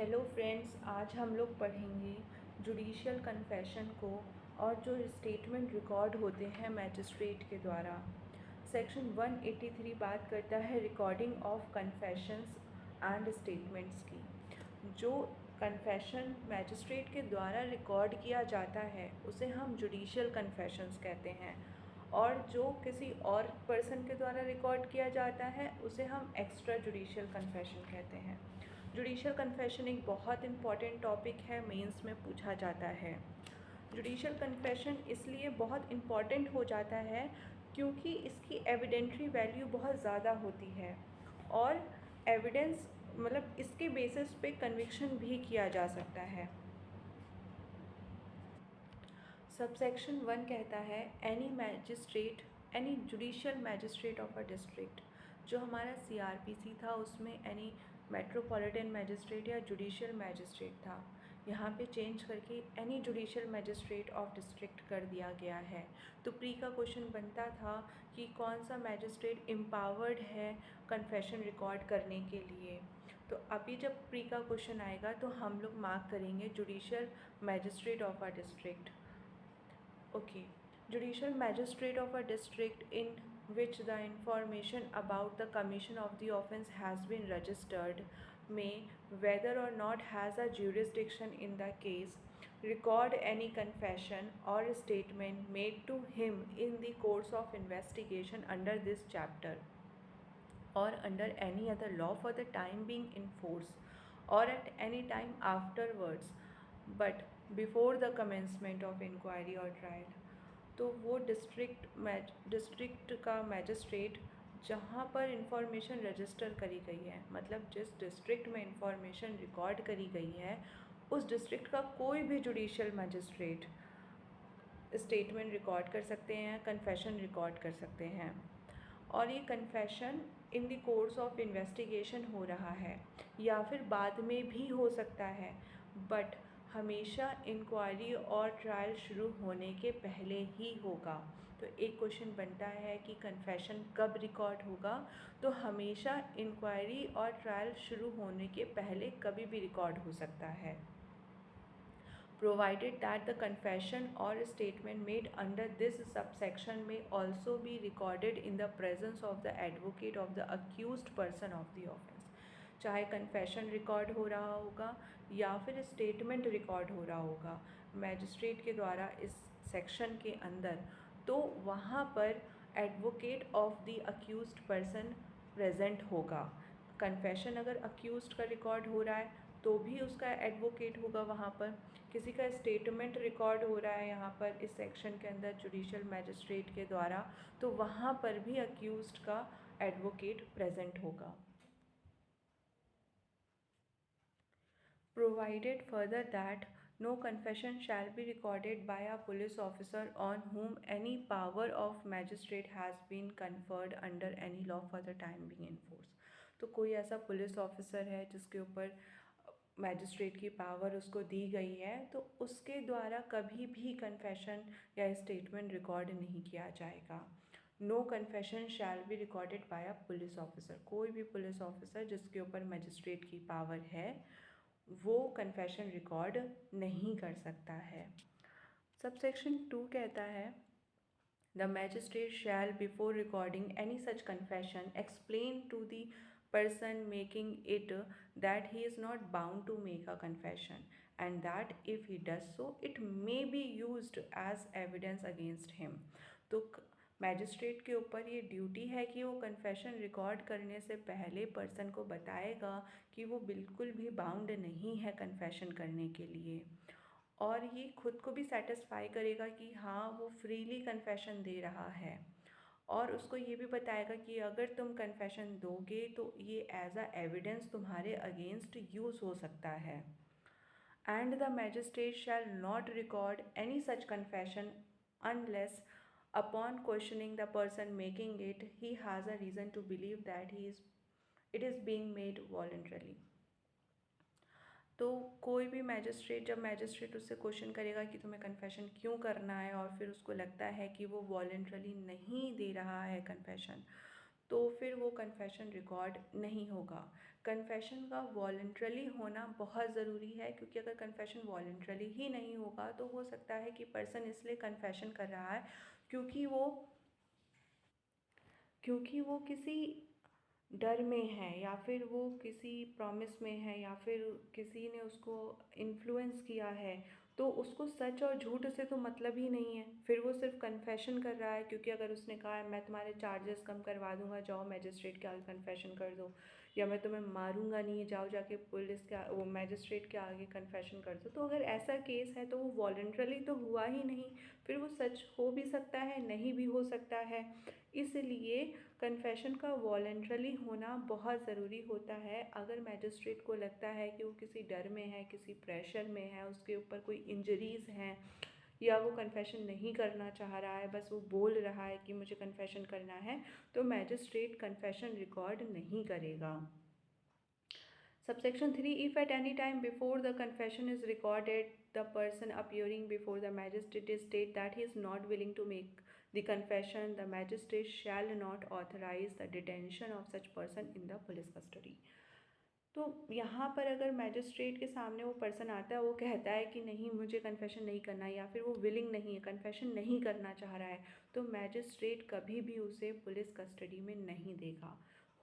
Hello friends, आज हम लोग पढ़ेंगे जुडिशियल कन्फेशन को और जो स्टेटमेंट रिकॉर्ड होते हैं मैजिस्ट्रेट के द्वारा। सेक्शन 183 बात करता है recording of confessions and statements की। जो कन्फेशन मैजिस्ट्रेट के द्वारा रिकॉर्ड किया जाता है उसे हम जुडिशियल कन्फेशंस कहते हैं, और जो किसी और पर्सन के द्वारा रिकॉर्ड किया जाता है उसे हम एक्स्ट्रा जुडिशियल कन्फेशन कहते हैं। जुडिशियल कन्फेशन एक बहुत इंपॉर्टेंट टॉपिक है, मेंस में पूछा जाता है। जुडिशियल कन्फेशन इसलिए बहुत इम्पॉर्टेंट हो जाता है क्योंकि इसकी एविडेंट्री वैल्यू बहुत ज़्यादा होती है और एविडेंस मतलब इसके बेसिस पे कन्विक्शन भी किया जा सकता है। सबसेक्शन 1 कहता है any judicial magistrate of a district. जो हमारा CRPC था उसमें एनी मेट्रोपॉलिटन मैजिस्ट्रेट या जुडिशियल मैजिस्ट्रेट था, यहाँ पे चेंज करके any judicial magistrate of district कर दिया गया है। तो प्री का क्वेश्चन बनता था कि कौन सा मैजिस्ट्रेट एम्पावर्ड है कन्फेशन रिकॉर्ड करने के लिए। तो अभी जब प्री का क्वेश्चन आएगा तो हम लोग मार्क करेंगे judicial magistrate of a district. Okay. Judicial magistrate of a district in which the information about the commission of the offence has been registered may, whether or not has a jurisdiction in the case, record any confession or statement made to him in the course of investigation under this chapter or under any other law for the time being in force or at any time afterwards but before the commencement of inquiry और trial. तो वो district का magistrate जहाँ पर information register करी गई है, मतलब जिस डिस्ट्रिक्ट में इंफॉर्मेशन रिकॉर्ड करी गई है उस डिस्ट्रिक्ट का कोई भी जुडिशियल मैजिस्ट्रेट स्टेटमेंट रिकॉर्ड कर सकते हैं, कन्फेशन रिकॉर्ड कर सकते हैं। और ये confession in the course of investigation हो रहा है या फिर बाद में भी हो सकता है, बट हमेशा इंक्वायरी और ट्रायल शुरू होने के पहले ही होगा। तो एक क्वेश्चन बनता है कि कन्फेशन कब रिकॉर्ड होगा, तो हमेशा इंक्वायरी और ट्रायल शुरू होने के पहले कभी भी रिकॉर्ड हो सकता है, provided that the confession or statement made under this subsection may also be recorded in the presence of the advocate of the accused person of the offence। चाहे कन्फेशन रिकॉर्ड हो रहा होगा या फिर स्टेटमेंट रिकॉर्ड हो रहा होगा magistrate के द्वारा इस सेक्शन के अंदर, तो वहाँ पर advocate of the accused person present होगा। कन्फेशन अगर अक्यूज्ड का रिकॉर्ड हो रहा है तो भी उसका एडवोकेट होगा वहाँ पर। किसी का स्टेटमेंट रिकॉर्ड हो रहा है यहाँ पर इस सेक्शन के अंदर जुडिशियल मैजिस्ट्रेट के द्वारा, तो वहाँ पर भी अक्यूज्ड का एडवोकेट प्रेजेंट होगा। Provided further that no confession shall be recorded by a police officer on whom any power of magistrate has been conferred under any law for the time being in force। तो कोई ऐसा police officer है जिसके ऊपर magistrate की power उसको दी गई है, तो उसके द्वारा कभी भी कन्फेशन या स्टेटमेंट रिकॉर्ड नहीं किया जाएगा। No confession shall be recorded by a police officer. कोई भी पुलिस ऑफिसर जिसके ऊपर मैजिस्ट्रेट की पावर है वो कन्फेशन रिकॉर्ड नहीं कर सकता है। सबसेक्शन 2 कहता है the magistrate shall before recording any such confession explain to the person making it that he is not bound to make a confession and that if he does so it may be used as evidence against him। तो magistrate के ऊपर ये duty है कि वो confession record करने से पहले पर्सन को बताएगा कि वो बिल्कुल भी बाउंड नहीं है कन्फेशन करने के लिए, और ये खुद को भी सेटिस्फाई करेगा कि हाँ वो फ्रीली कन्फेशन दे रहा है, और उसको ये भी बताएगा कि अगर तुम कन्फेशन दोगे तो ये एज अ एविडेंस तुम्हारे अगेंस्ट यूज़ हो सकता है। And the magistrate shall not record any such confession unless upon questioning the person making it he has a reason to believe that it is being made voluntarily. तो कोई भी magistrate, जब magistrate उससे question करेगा कि तुम्हें confession क्यों करना है और फिर उसको लगता है कि वो वॉलंटरली नहीं दे रहा है कन्फेशन, तो फिर वो कन्फेशन रिकॉर्ड नहीं होगा। कन्फेशन का वॉलंटरली होना बहुत ज़रूरी है, क्योंकि अगर कन्फेशन वॉलंटरली ही नहीं होगा तो हो सकता है कि पर्सन इसलिए कन्फेशन कर रहा है क्योंकि वो किसी डर में है, या फिर वो किसी प्रॉमिस में है, या फिर किसी ने उसको इन्फ्लुएंस किया है। तो उसको सच और झूठ से तो मतलब ही नहीं है, फिर वो सिर्फ कन्फेशन कर रहा है। क्योंकि अगर उसने कहा है मैं तुम्हारे चार्जेस कम करवा दूंगा, जाओ मजिस्ट्रेट के आगे कन्फेशन कर दो, या मैं तुम्हें मारूंगा नहीं, जाओ जाके पुलिस के वो मजिस्ट्रेट के आगे कन्फेशन कर दो, तो अगर ऐसा केस है तो वो वॉलंटरली तो हुआ ही नहीं। फिर वो सच हो भी सकता है, नहीं भी हो सकता है। इसलिए कन्फेशन का वॉलंटरली होना बहुत ज़रूरी होता है। अगर मैजिस्ट्रेट को लगता है कि वो किसी डर में है, किसी प्रेशर में है, उसके ऊपर कोई इंजरीज़ हैं, या वो कन्फेशन नहीं करना चाह रहा है, बस वो बोल रहा है कि मुझे कन्फेशन करना है, तो मैजिस्ट्रेट कन्फेशन रिकॉर्ड नहीं करेगा। Subsection 3. If at any time before the confession is recorded, the person appearing before the magistrate state that he is not willing to make the confession, the magistrate shall not authorize the detention of such person in the police custody. तो यहाँ पर अगर magistrate के सामने वो person आता है, वो कहता है कि नहीं मुझे कन्फेशन नहीं करना है, या फिर वो विलिंग नहीं है, कन्फेशन नहीं करना चाह रहा है, तो मैजिस्ट्रेट कभी भी उसे पुलिस कस्टडी में नहीं देगा।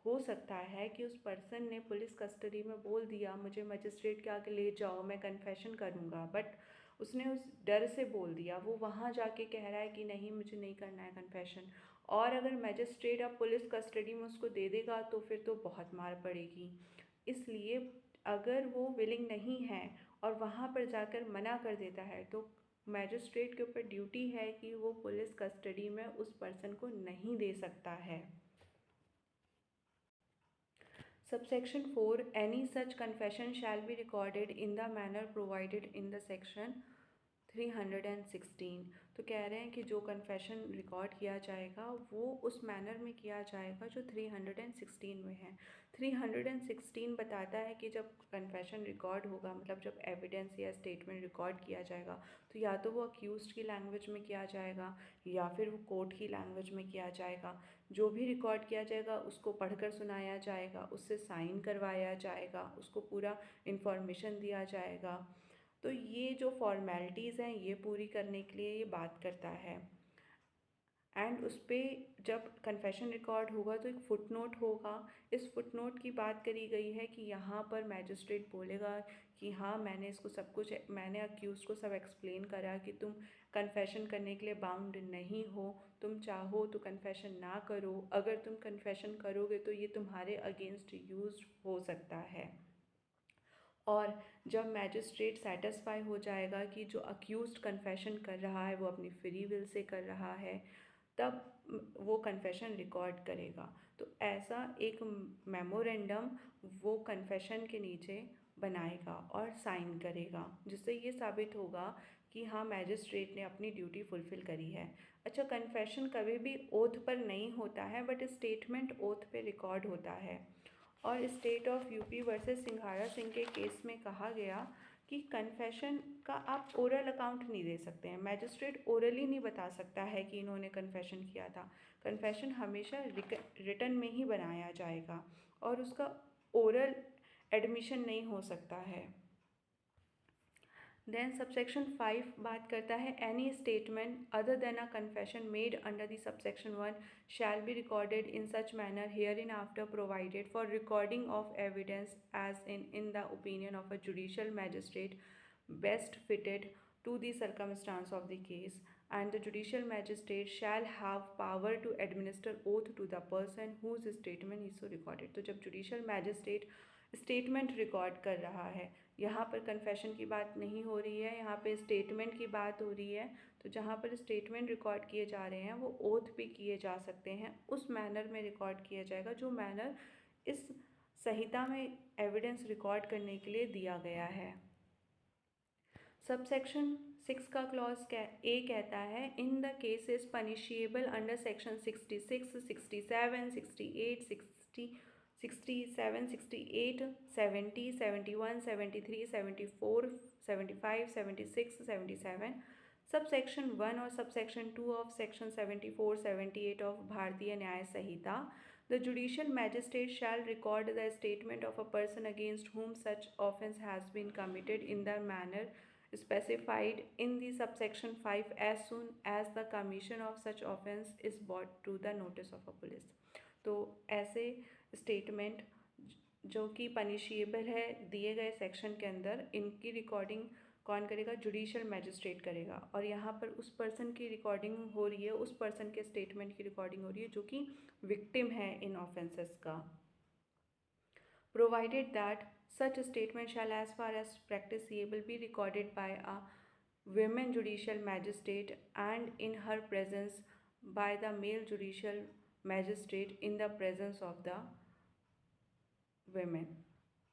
हो सकता है कि उस पर्सन ने पुलिस कस्टडी में बोल दिया मुझे मजिस्ट्रेट के आगे ले जाओ, मैं कन्फेशन करूँगा, बट उसने उस डर से बोल दिया, वो वहाँ जाके कह रहा है कि नहीं मुझे नहीं करना है कन्फेशन, और अगर मैजिस्ट्रेट अब पुलिस कस्टडी में उसको दे देगा तो फिर तो बहुत मार पड़ेगी। इसलिए अगर वो विलिंग नहीं है और वहाँ पर जाकर मना कर देता है, तो मैजिस्ट्रेट के ऊपर ड्यूटी है कि वो पुलिस कस्टडी में उस पर्सन को नहीं दे सकता है। Subsection 4. Any such confession shall be recorded in the manner provided in the section 316. तो कह रहे हैं कि जो कन्फेशन रिकॉर्ड किया जाएगा वो उस मैनर में किया जाएगा जो 316 में है। 316 बताता है कि जब कन्फेशन रिकॉर्ड होगा, मतलब जब एविडेंस या स्टेटमेंट रिकॉर्ड किया जाएगा, तो या तो वो अक्यूज्ड की लैंग्वेज में किया जाएगा, या फिर वो कोर्ट की लैंग्वेज में किया जाएगा। जो भी रिकॉर्ड किया जाएगा उसको पढ़कर सुनाया जाएगा, उससे साइन करवाया जाएगा, उसको पूरा इन्फॉर्मेशन दिया जाएगा। तो ये जो फॉर्मेलिटीज़ हैं ये पूरी करने के लिए ये बात करता है। एंड उस पर जब कन्फेशन रिकॉर्ड होगा तो एक फुट नोट होगा। इस फुट नोट की बात करी गई है कि यहाँ पर मैजिस्ट्रेट बोलेगा कि हाँ मैंने इसको सब कुछ, मैंने अक्यूज़ को सब एक्सप्लेन करा कि तुम कन्फेशन करने के लिए बाउंड नहीं हो, तुम चाहो तो कन्फेशन ना करो, अगर तुम कन्फेशन करोगे तो ये तुम्हारे अगेंस्ट यूज हो सकता है। और जब मैजिस्ट्रेट सेटिस्फाई हो जाएगा कि जो अक्यूज्ड कन्फेशन कर रहा है वो अपनी फ्री विल से कर रहा है, तब वो कन्फेशन रिकॉर्ड करेगा। तो ऐसा एक मेमोरेंडम वो कन्फेशन के नीचे बनाएगा और साइन करेगा, जिससे ये साबित होगा कि हाँ मैजिस्ट्रेट ने अपनी ड्यूटी फुलफ़िल करी है। अच्छा, कन्फेशन कभी भी ओथ पर नहीं होता है, बट स्टेटमेंट ओथ पे रिकॉर्ड होता है। और स्टेट ऑफ यूपी वर्सेस सिंघाड़ा सिंह के केस में कहा गया कि कन्फेशन का आप ओरल अकाउंट नहीं दे सकते हैं, मैजिस्ट्रेट ओरली नहीं बता सकता है कि इन्होंने कन्फेशन किया था। कन्फेशन हमेशा रिटन में ही बनाया जाएगा और उसका ओरल एडमिशन नहीं हो सकता है। देन सबसेक्शन 5 बात करता है any statement other than a confession made under the subsection 1 shall be recorded in such manner hereinafter provided for recording of evidence as in the opinion of a judicial magistrate best fitted to the circumstance of the case, and the judicial magistrate shall have power to administer oath to the person whose statement is so recorded. तो जब judicial magistrate statement record कर रहा है, यहाँ पर confession की बात नहीं हो रही है, यहाँ पे स्टेटमेंट की बात हो रही है, तो जहाँ पर स्टेटमेंट रिकॉर्ड किए जा रहे हैं वो ओथ भी किए जा सकते हैं, उस मैनर में रिकॉर्ड किया जाएगा जो मैनर इस संहिता में एविडेंस रिकॉर्ड करने के लिए दिया गया है। सबसेक्शन 6 का क्लॉज ए कहता है in the cases punishable under section 66, 67, 68, 60, 67, 68, 70, 71, 73, 74, 75, 76, 77, subsection 1 और सबसेक्शन 2 ऑफ सेक्शन 74, 78 ऑफ भारतीय न्याय संहिता The judicial magistrate shall record the statement of a person against whom such offence has been committed in the manner specified in the subsection 5 as soon as the commission of such offence is brought to the notice of a police। तो ऐसे statement जो कि punishable है दिए गए section के अंदर, इनकी रिकॉर्डिंग कौन करेगा? जुडिशियल मैजिस्ट्रेट करेगा। और यहाँ पर उस पर्सन की रिकॉर्डिंग हो रही है, उस पर्सन के स्टेटमेंट की रिकॉर्डिंग हो रही है जो कि विक्टिम है इन ऑफेंसेस का। Provided that such a statement shall as far as practicable be recorded by a women judicial magistrate and in her presence by the male judicial magistrate in the presence of the women।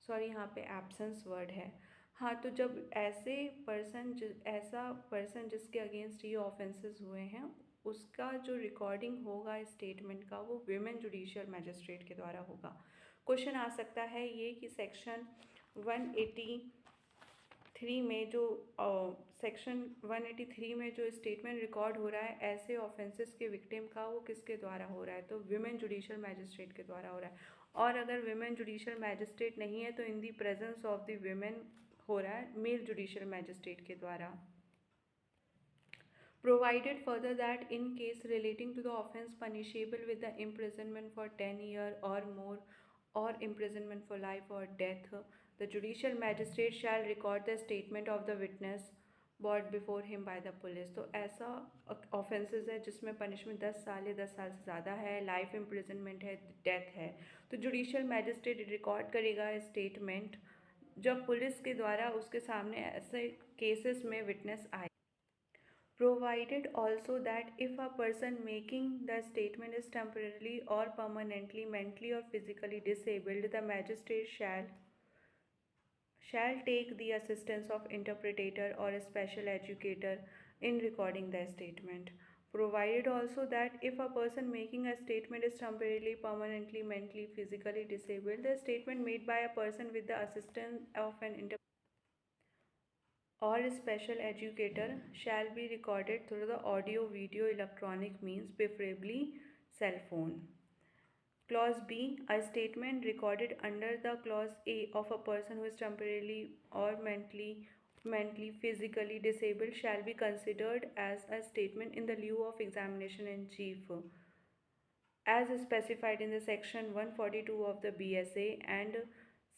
Sorry, यहाँ पे absence word है। हाँ, तो जब ऐसा person जिसके against ये offences हुए हैं, उसका जो रिकॉर्डिंग होगा स्टेटमेंट का, वो विमेन जुडिशियल मैजिस्ट्रेट के द्वारा होगा। क्वेश्चन आ सकता है ये कि सेक्शन 183 में जो सेक्शन 183 में जो स्टेटमेंट रिकॉर्ड हो रहा है ऐसे ऑफेंसेस के विक्टिम का, वो किसके द्वारा हो रहा है? तो विमेन जुडिशियल मैजिस्ट्रेट के द्वारा हो रहा है। और अगर विमेन जुडिशियल मैजिस्ट्रेट नहीं है तो in the presence of the women हो रहा है मेल जुडिशियल मैजिस्ट्रेट के द्वारा। Provided further that in case relating to the offence punishable with the imprisonment for 10 years or more or imprisonment for life or death, the judicial magistrate shall record the statement of the witness brought before him by the police। तो ऐसा offences है जिसमें punishment 10 साल या 10 साल से ज़्यादा है, लाइफ इम्प्रिजनमेंट है, डेथ है, तो जुडिशियल मैजिस्ट्रेट रिकॉर्ड करेगा स्टेटमेंट जब पुलिस के द्वारा उसके सामने ऐसे केसेस में विटनेस आए। Provided also that if a person making the statement is temporarily or permanently mentally or physically disabled, the magistrate shall take the assistance of interpreter or a special educator in recording the statement। Provided also that if a person making a statement is temporarily, permanently, mentally, physically disabled, the statement made by a person with the assistance of an interpreter or a special educator shall be recorded through the audio video electronic means, preferably cell phone। Clause B, a statement recorded under the clause A of a person who is temporarily or mentally physically disabled shall be considered as a statement in the lieu of examination in chief as specified in the section 142 of the BSA, and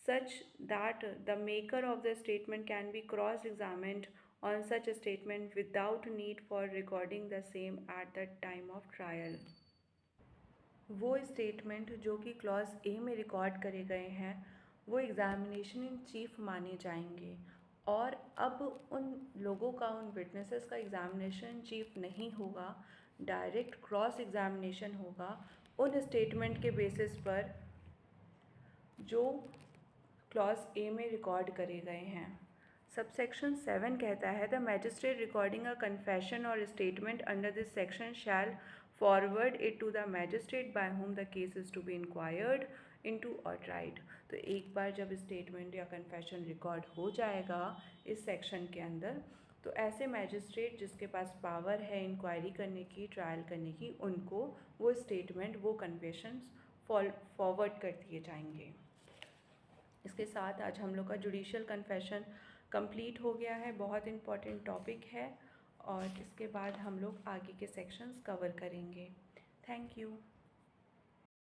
such that the maker of the statement can be cross-examined on such a statement without need for recording the same at the time of trial। वो statement जो कि clause A में record करे गए हैं वो examination in chief माने जाएंगे, और अब उन लोगों का, उन विटनेसेस का एग्जामिनेशन इन चीफ नहीं होगा, डायरेक्ट क्रॉस एग्जामिनेशन होगा उन स्टेटमेंट के बेसिस पर जो क्लॉज ए में रिकॉर्ड करे गए हैं। सबसेक्शन 7 कहता है the magistrate recording a confession or statement under this section shall forward it to the magistrate by whom the case is to be inquired into or tried. तो एक बार जब statement या कन्फेशन रिकॉर्ड हो जाएगा इस section के अंदर, तो ऐसे मैजिस्ट्रेट जिसके पास पावर है इंक्वायरी करने की, ट्रायल करने की, उनको वो स्टेटमेंट, वो कन्फेशंस फॉरवर्ड कर दिए जाएंगे। इसके साथ आज हम लोग का जुडिशियल कन्फेशन कंप्लीट हो गया है। बहुत इम्पॉर्टेंट टॉपिक है और इसके बाद हम लोग आगे के सेक्शंस कवर करेंगे। Thank you.